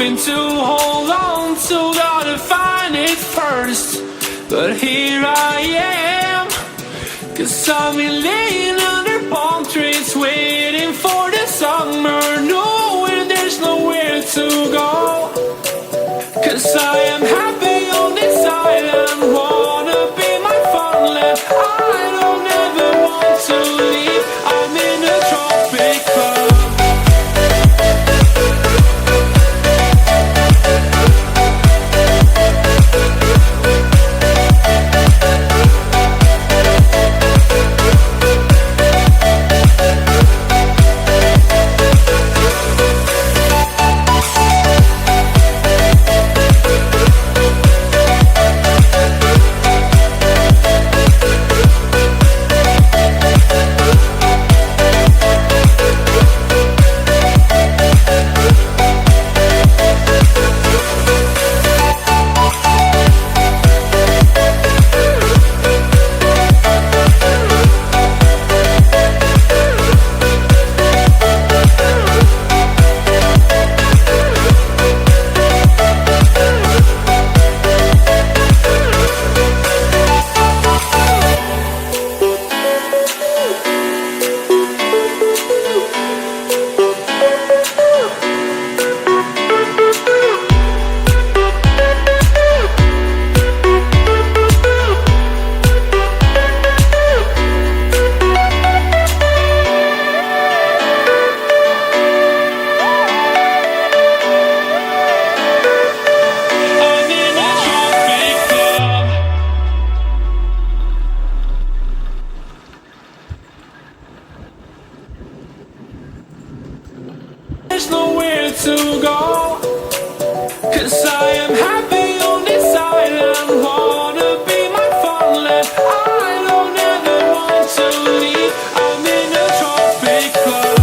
something to hold on to, gotta find it first. But here I am, 'cause I've been laying under palm trees, waiting for the summer, knowing there's nowhere to go. 'Cause I am happy on this island, wanna be my farmland. I don't ever want to leave, I'm in a tropic club. There's nowhere to go, 'cause I am happy on this island, wanna be my farmland. I don't ever want to leave, I'm in a tropic club.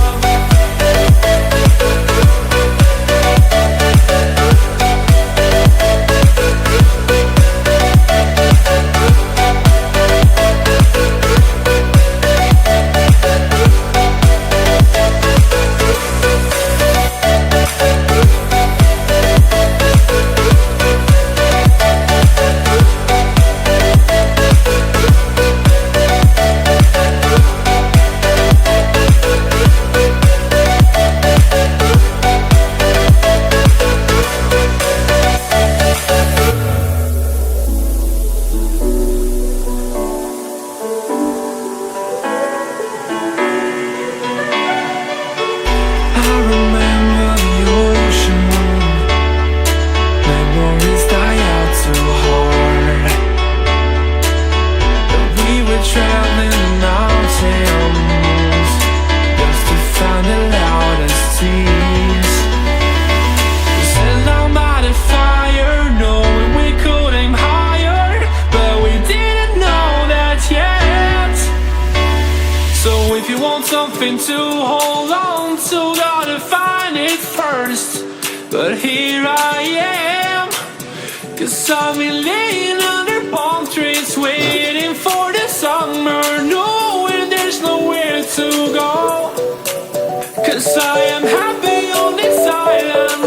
If you want something to hold on to, gotta find it first. But here I am, 'cause I've been laying under palm trees, waiting for the summer, knowing there's nowhere to go. 'Cause I am happy on this island.